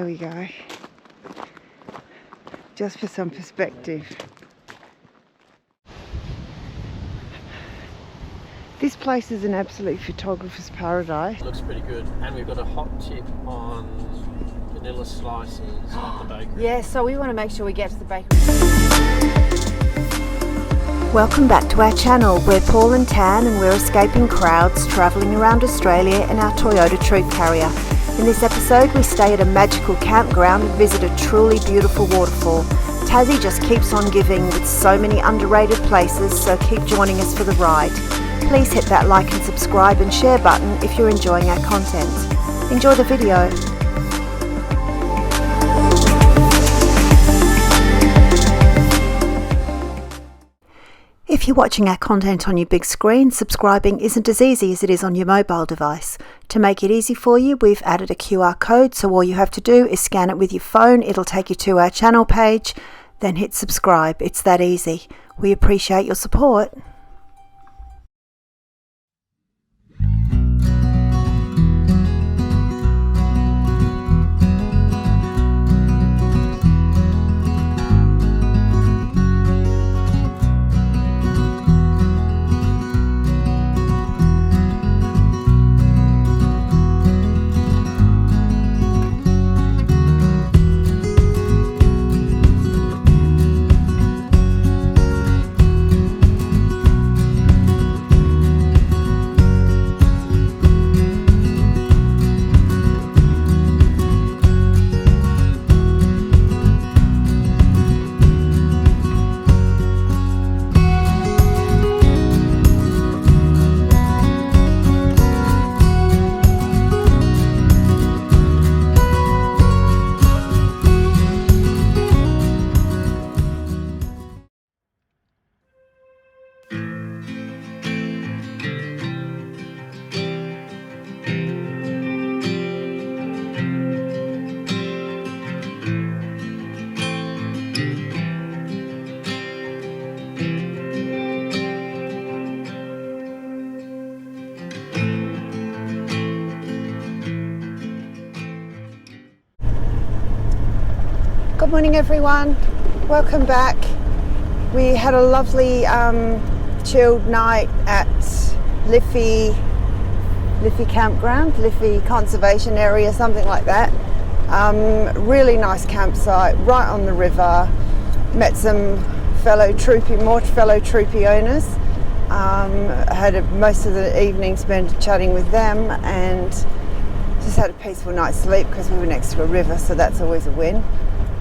There we go. Just for some perspective. This place is an absolute photographer's paradise. Looks pretty good. And we've got a hot tip on vanilla slices at the bakery. Yeah, so we want to make sure we get to the bakery. Welcome back to our channel. We're Paul and Tan and we're escaping crowds travelling around Australia in our Toyota Troop carrier. In this episode we stay at a magical campground and visit a truly beautiful waterfall. Tassie just keeps on giving with so many underrated places, so keep joining us for the ride. Please hit that like and subscribe and share button if you're enjoying our content. Enjoy the video. If you're watching our content on your big screen, subscribing isn't as easy as it is on your mobile device. To make it easy for you, we've added a QR code, so all you have to do is scan it with your phone. It'll take you to our channel page, then hit subscribe. It's that easy. We appreciate your support. Good morning everyone, welcome back. We had a lovely chilled night at Liffey campground, Liffey conservation area, something like that. Really nice campsite, right on the river. Met some fellow troopy owners. Had most of the evening spent chatting with them and just had a peaceful night's sleep because we were next to a river, so that's always a win.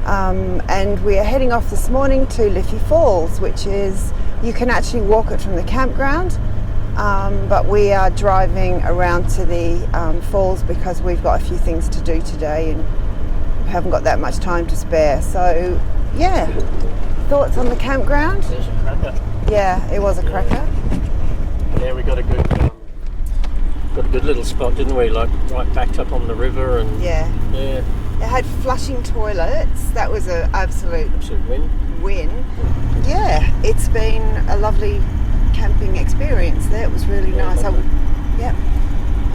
And we are heading off this morning to Liffey Falls, which is, you can actually walk it from the campground, but we are driving around to the falls because we've got a few things to do today and we haven't got that much time to spare. So yeah, thoughts on the campground? There's a cracker. Yeah, it was a cracker. Yeah, we got a good little spot, didn't we? Like right backed up on the river and yeah. It had flushing toilets. That was an absolute win. Yeah, it's been a lovely camping experience there. It was really nice. Yeah.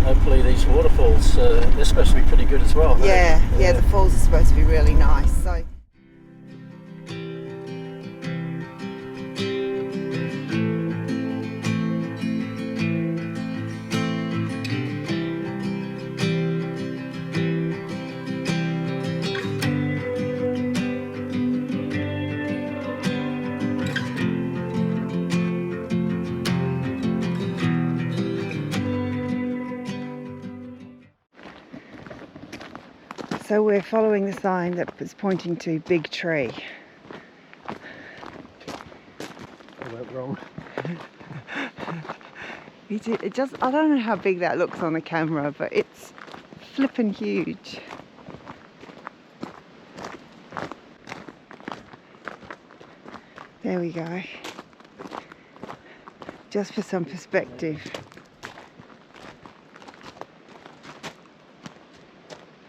Hopefully these waterfalls, they're supposed to be pretty good as well. Yeah, the falls are supposed to be really nice. So. So we're following the sign that was pointing to Big Tree. I went wrong. I don't know how big that looks on the camera, but it's flippin' huge. There we go. Just for some perspective.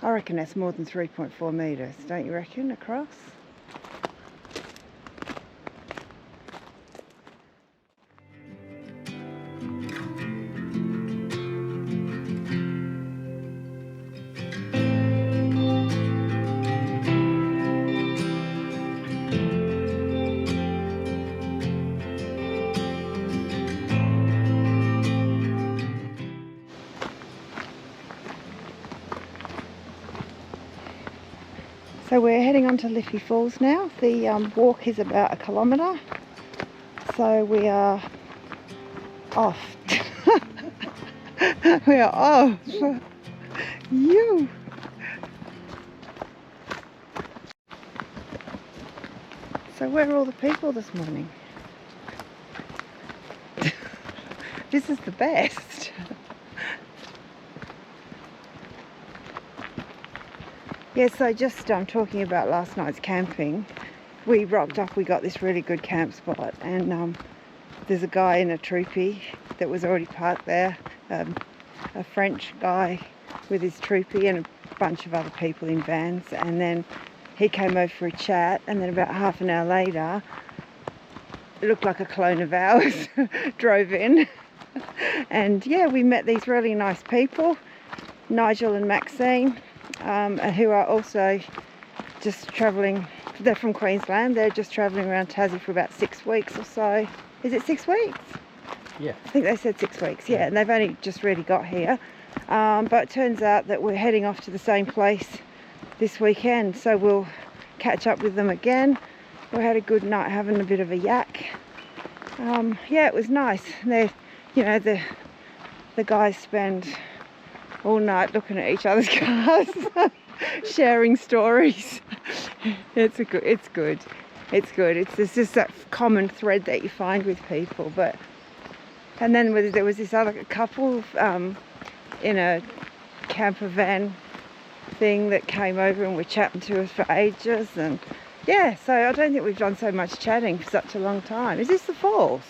I reckon that's more than 3.4 metres, don't you reckon, across? So we're heading on to Liffey Falls now. The walk is about 1 kilometre. So we are off. We are off. You. So where are all the people this morning? This is the best. Yeah, so just talking about last night's camping. We rocked up, we got this really good camp spot, and there's a guy in a troopy that was already parked there, a French guy with his troopy and a bunch of other people in vans, and then he came over for a chat, and then about half an hour later, it looked like a clone of ours, drove in. And yeah, we met these really nice people, Nigel and Maxine, who are also just travelling. They're from Queensland. They're just travelling around Tassie for about 6 weeks or so. Is it 6 weeks? Yeah. I think they said 6 weeks, yeah. And they've only just really got here. But it turns out that we're heading off to the same place this weekend. So we'll catch up with them again. We had a good night having a bit of a yak. Yeah, it was nice. They're, you know, the guys spend all night looking at each other's cars, sharing stories. It's good. It's just that common thread that you find with people. And then there was this other couple in a camper van thing that came over and were chatting to us for ages, and yeah, so I don't think we've done so much chatting for such a long time. Is this the falls?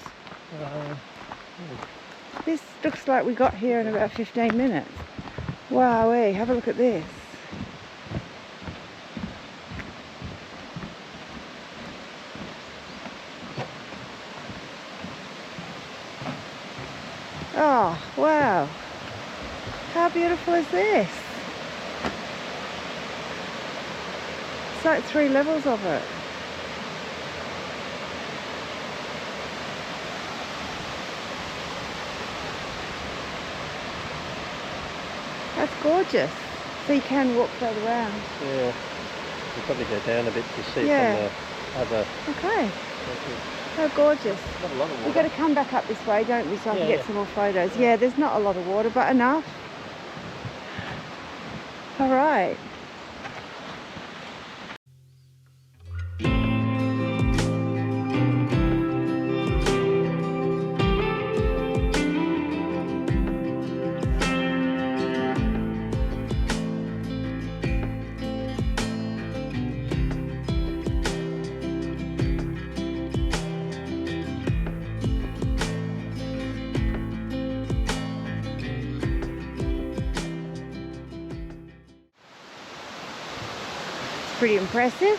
This looks like we got here in about 15 minutes. Wowee, have a look at this. Oh, wow. How beautiful is this? It's like 3 levels of it. That's gorgeous. So you can walk further around. Yeah. We'll probably go down a bit to see Yeah. from the other. Okay. How gorgeous. Not a lot of water. We've got to come back up this way, don't we, so I can get some more photos. Yeah, there's not a lot of water, but enough. All right. Pretty impressive.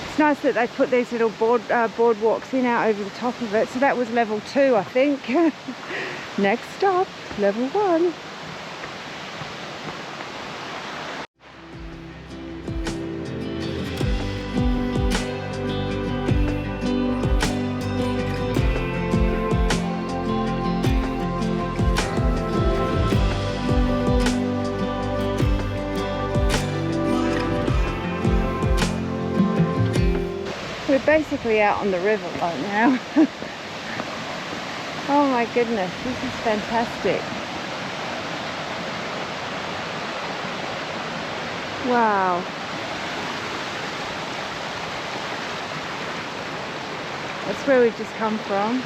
It's nice that they put these little boardwalks in out over the top of it. So that was level 2, I think. Next stop, level 1. We're basically out on the river right now. Oh my goodness, this is fantastic. Wow. That's where we've just come from.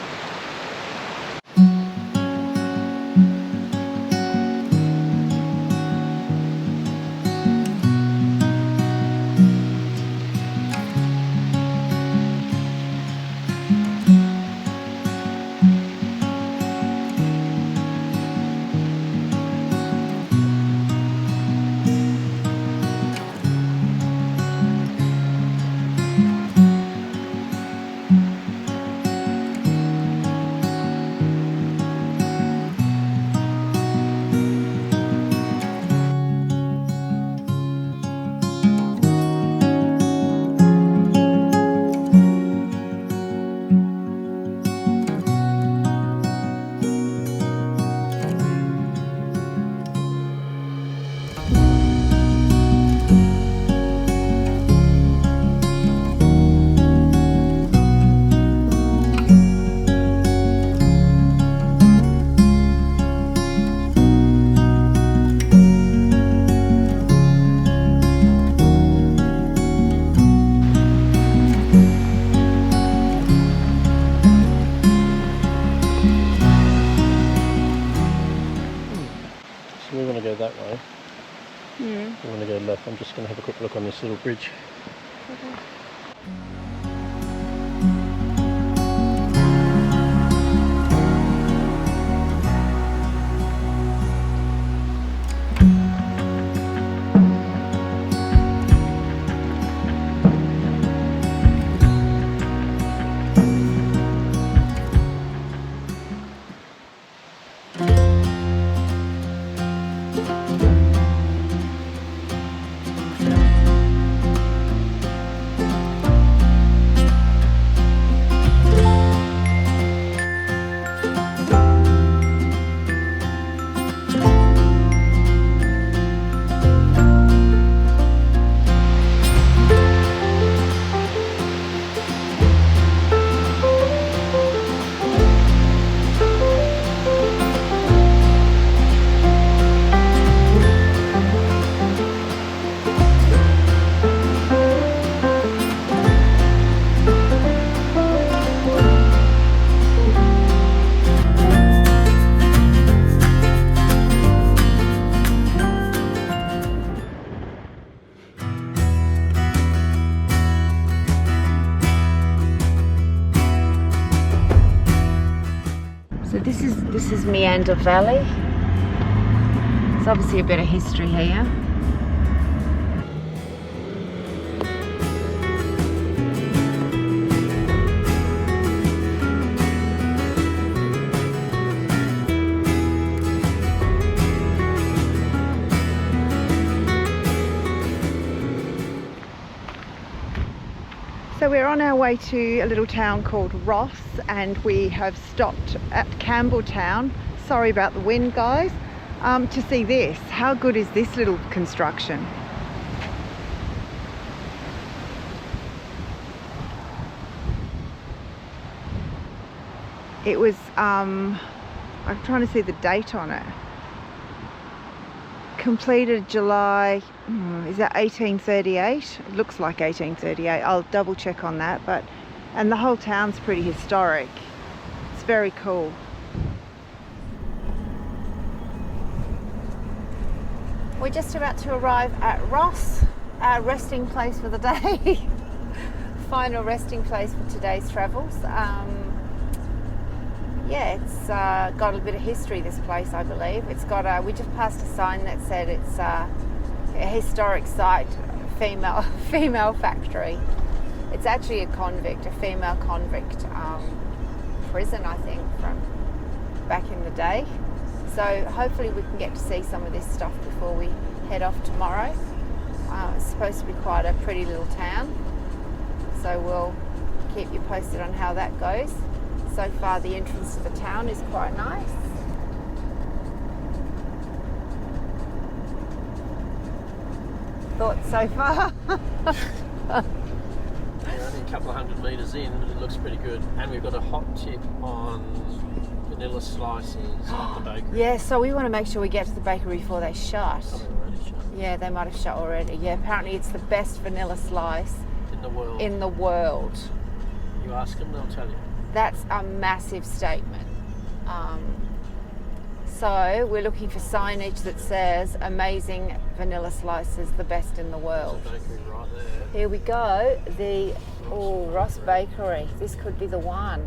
go that way. Mm. If you want to go left, I'm just going to have a quick look on this little bridge. Okay. So this is Meander Valley. There's obviously a bit of history here. So we're on our way to a little town called Ross, and we have stopped at Campbelltown, sorry about the wind guys, to see this. How good is this little construction? It was, I'm trying to see the date on it. Completed July, is that 1838? It looks like 1838. I'll double check on that, and the whole town's pretty historic. It's very cool. We're just about to arrive at Ross, our resting place for the day. Final resting place for today's travels. Yeah, it's got a bit of history, this place, I believe. It's got we just passed a sign that said it's a historic site, female factory. It's actually a convict, a female convict prison, I think, from back in the day. So hopefully we can get to see some of this stuff before we head off tomorrow. It's supposed to be quite a pretty little town, so we'll keep you posted on how that goes. So far the entrance to the town is quite nice. Thoughts so far? We're only a couple of 100 metres in, but it looks pretty good. And we've got a hot tip on vanilla slices at the bakery. Yeah, so we want to make sure we get to the bakery before they shut. Oh, they're already shut. Yeah, they might have shut already. Yeah, apparently it's the best vanilla slice In the world. in the world. You ask them, they'll tell you. That's a massive statement. So we're looking for signage that says amazing vanilla slices, the best in the world. There's a bakery right there. Here we go, the Ross Bakery. This could be the one.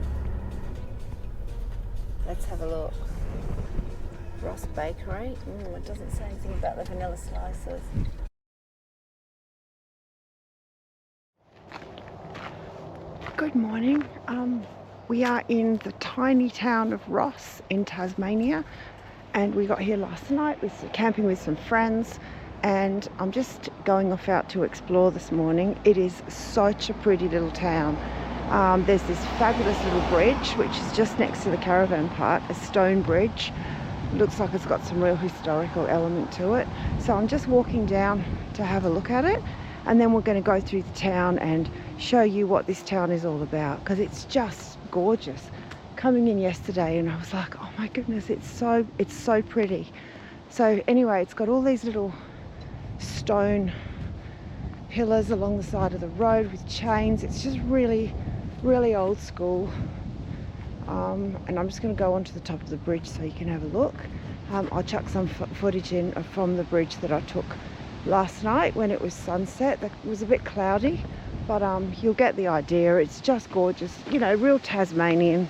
Let's have a look. Ross Bakery. It doesn't say anything about the vanilla slices. Good morning. We are in the tiny town of Ross in Tasmania, and we got here last night. We're camping with some friends, and I'm just going off out to explore this morning. It is such a pretty little town. There's this fabulous little bridge which is just next to the caravan park, a stone bridge. Looks like it's got some real historical element to it. So I'm just walking down to have a look at it, and then we're going to go through the town and show you what this town is all about, because it's just gorgeous. Coming in yesterday and I was like, oh my goodness, it's so pretty. So anyway, it's got all these little stone pillars along the side of the road with chains. It's just really old school. And I'm just going to go onto the top of the bridge so you can have a look. I'll chuck some footage in from the bridge that I took last night when it was sunset. It was a bit cloudy, but you'll get the idea. It's just gorgeous, you know, real Tasmanian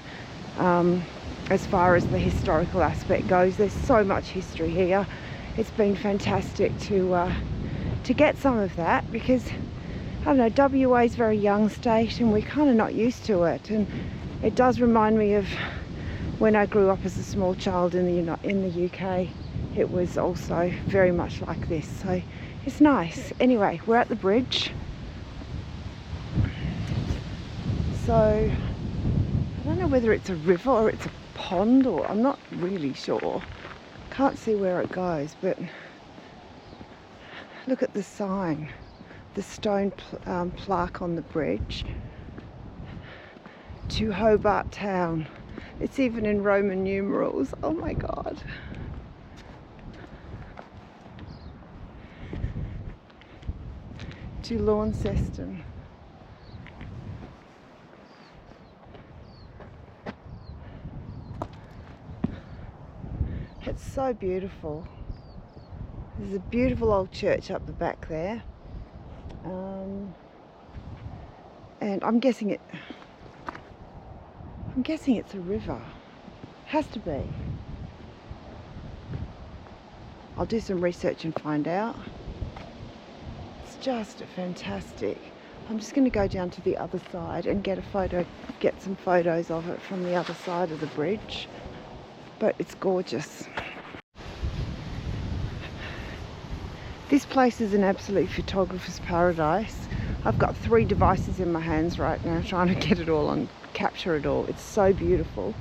as far as the historical aspect goes. There's so much history here. It's been fantastic to get some of that, because I don't know, WA is a very young state and we're kind of not used to it, and it does remind me of when I grew up as a small child in the UK. It was also very much like this, so it's nice. Anyway, we're at the bridge. So I don't know whether it's a river or it's a pond, or I'm not really sure. Can't see where it goes, but look at the sign, the stone plaque on the bridge. To Hobart Town. It's even in Roman numerals. Oh my God. To Launceston. It's so beautiful. There's a beautiful old church up the back there. And I'm guessing it's a river. Has to be. I'll do some research and find out. It's just fantastic. I'm just going to go down to the other side and get some photos of it from the other side of the bridge. But it's gorgeous. This place is an absolute photographer's paradise. I've got 3 devices in my hands right now trying to get it all on, capture it all. It's so beautiful.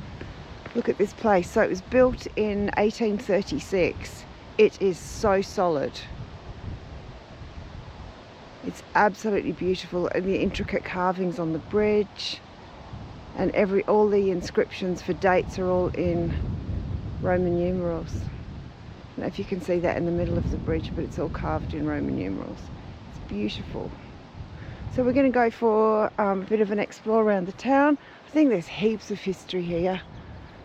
Look at this place. So it was built in 1836. It is so solid. It's absolutely beautiful, and the intricate carvings on the bridge, and all the inscriptions for dates are all in Roman numerals. I don't know if you can see that in the middle of the bridge, but it's all carved in Roman numerals. It's beautiful. So we're going to go for a bit of an explore around the town. I think there's heaps of history here,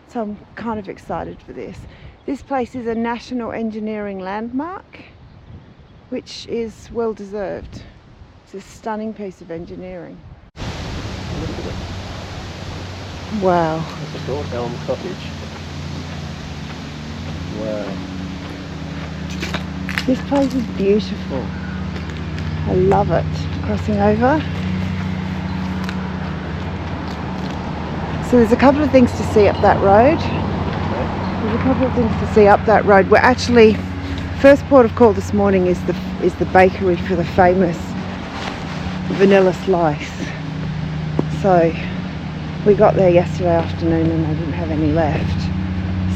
so I'm kind of excited for this. This place is a National Engineering Landmark, which is well deserved. It's a stunning piece of engineering. Look at it. Wow. What's it called? Elm Cottage. Wow. This place is beautiful. I love it. Crossing over. So there's a couple of things to see up that road. We're actually, first port of call this morning is the bakery for the famous vanilla slice. So we got there yesterday afternoon and they didn't have any left.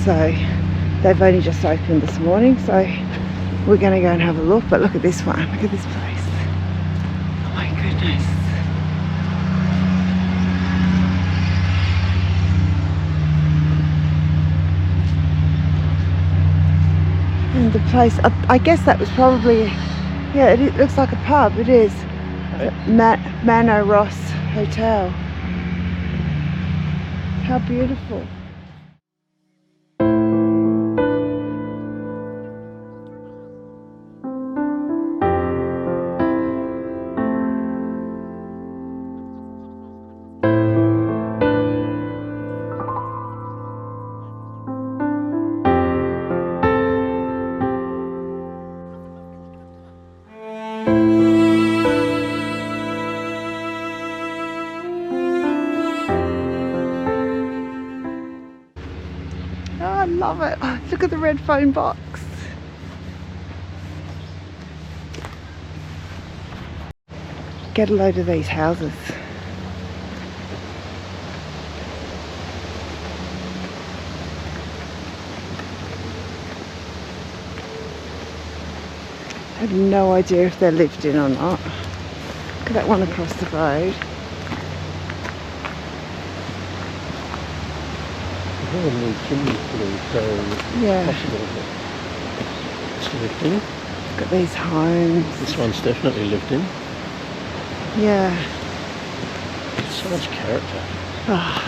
So they've only just opened this morning. So we're going to go and have a look. But look at this one. Look at this place. Oh my goodness. And the place, I guess that was probably, yeah, it looks like a pub. It is. Manor Ross Hotel. How beautiful. I love it. Oh, look at the red phone box. Get a load of these houses. I have no idea if they're lived in or not. Look at that one across the road. New chimney flue, so Yeah. possible that it's lived in. Look at these homes. This one's definitely lived in. Yeah. So much character. Oh,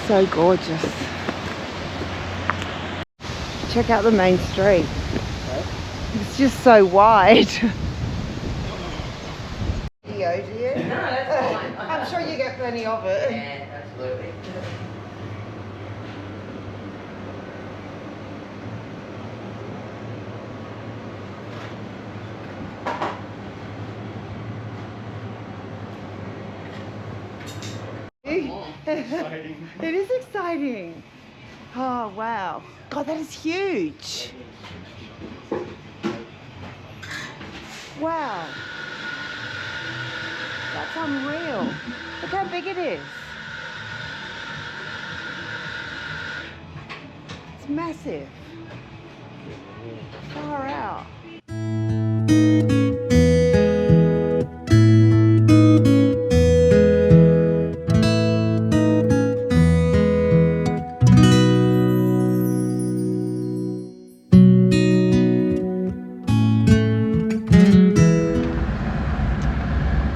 so gorgeous. check out the main street. It's just so wide. Do you? No, that's fine. I'm sure you get plenty of it. Yeah, absolutely. It is exciting. Oh wow. God, that is huge. Wow. That's unreal. Look how big it is. It's massive. Far out.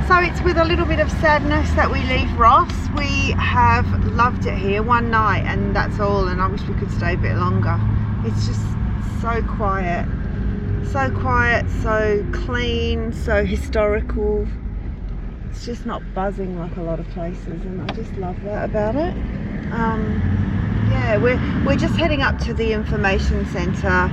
So it's with a little bit of sadness that we leave Ross. We have loved it here one night and that's all, and I wish we could stay a bit longer. It's just so quiet, so clean, so historical. It's just not buzzing like a lot of places, and I just love that about it. Yeah, we're just heading up to the information centre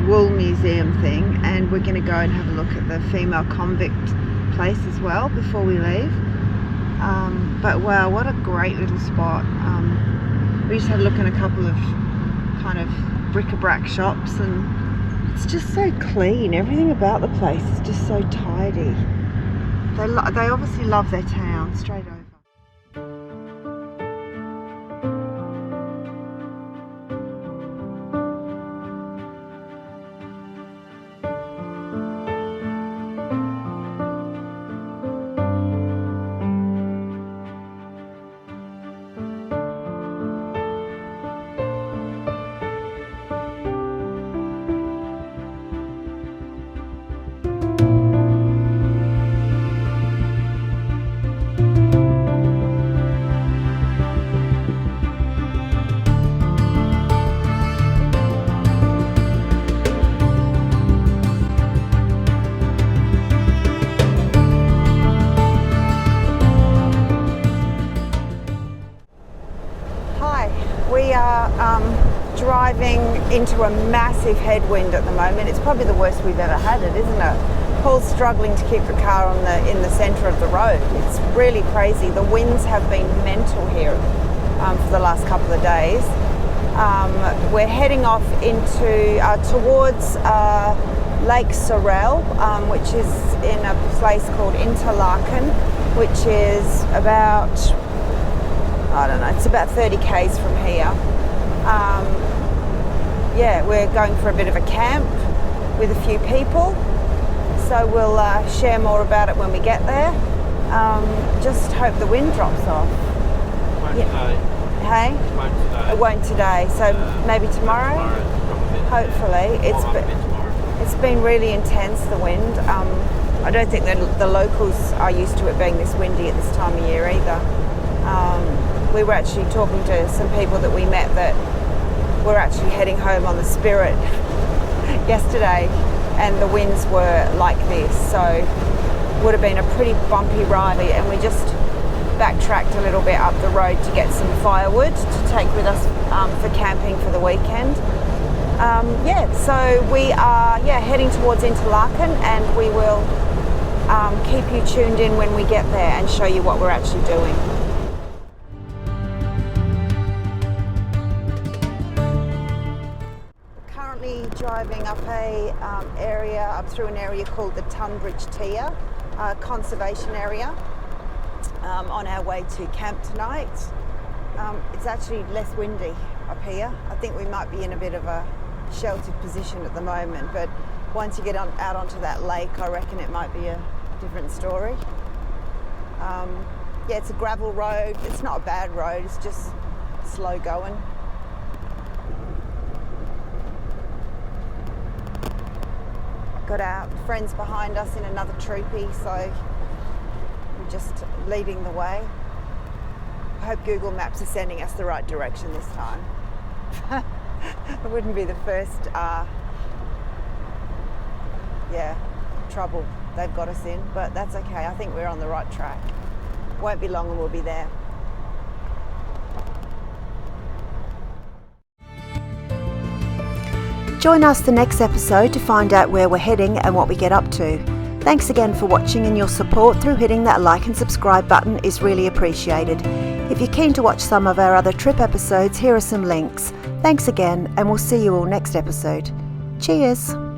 wool museum thing, and we're going to go and have a look at the female convict place as well before we leave. But wow, what a great little spot. We just had a look in a couple of kind of bric-a-brac shops, and it's just so clean. Everything about the place is just so tidy. They obviously love their town. Straight over. Driving into a massive headwind at the moment. It's probably the worst we've ever had it, isn't it? Paul's struggling to keep the car in the centre of the road. It's really crazy. The winds have been mental here for the last couple of days. We're heading off into towards Lake Sorel, which is in a place called Interlaken, which is about, I don't know, it's about 30 k's from here. Yeah, we're going for a bit of a camp with a few people, so we'll share more about it when we get there. Just hope the wind drops off. Won't Yeah. today. Hey? Won't today. It won't today, so maybe tomorrow? Hopefully. It's been really intense, the wind. I don't think that the locals are used to it being this windy at this time of year either. We were actually talking to some people that we met that were actually heading home on the Spirit yesterday, and the winds were like this, so would have been a pretty bumpy ride, and we just backtracked a little bit up the road to get some firewood to take with us for camping for the weekend. Yeah, so we are heading towards Interlaken, and we will keep you tuned in when we get there and show you what we're actually doing. Driving up up through an area called the Tunbridge Tier conservation area on our way to camp tonight. It's actually less windy up here. I think we might be in a bit of a sheltered position at the moment, but once you get out onto that lake, I reckon it might be a different story. Yeah, it's a gravel road. It's not a bad road, it's just slow going. Got our friends behind us in another troopy, so we're just leading the way. I hope Google Maps is sending us the right direction this time. It wouldn't be the first, trouble they've got us in, but that's okay. I think we're on the right track. Won't be long and we'll be there. Join us the next episode to find out where we're heading and what we get up to. Thanks again for watching, and your support through hitting that like and subscribe button is really appreciated. If you're keen to watch some of our other trip episodes, here are some links. Thanks again, and we'll see you all next episode. Cheers!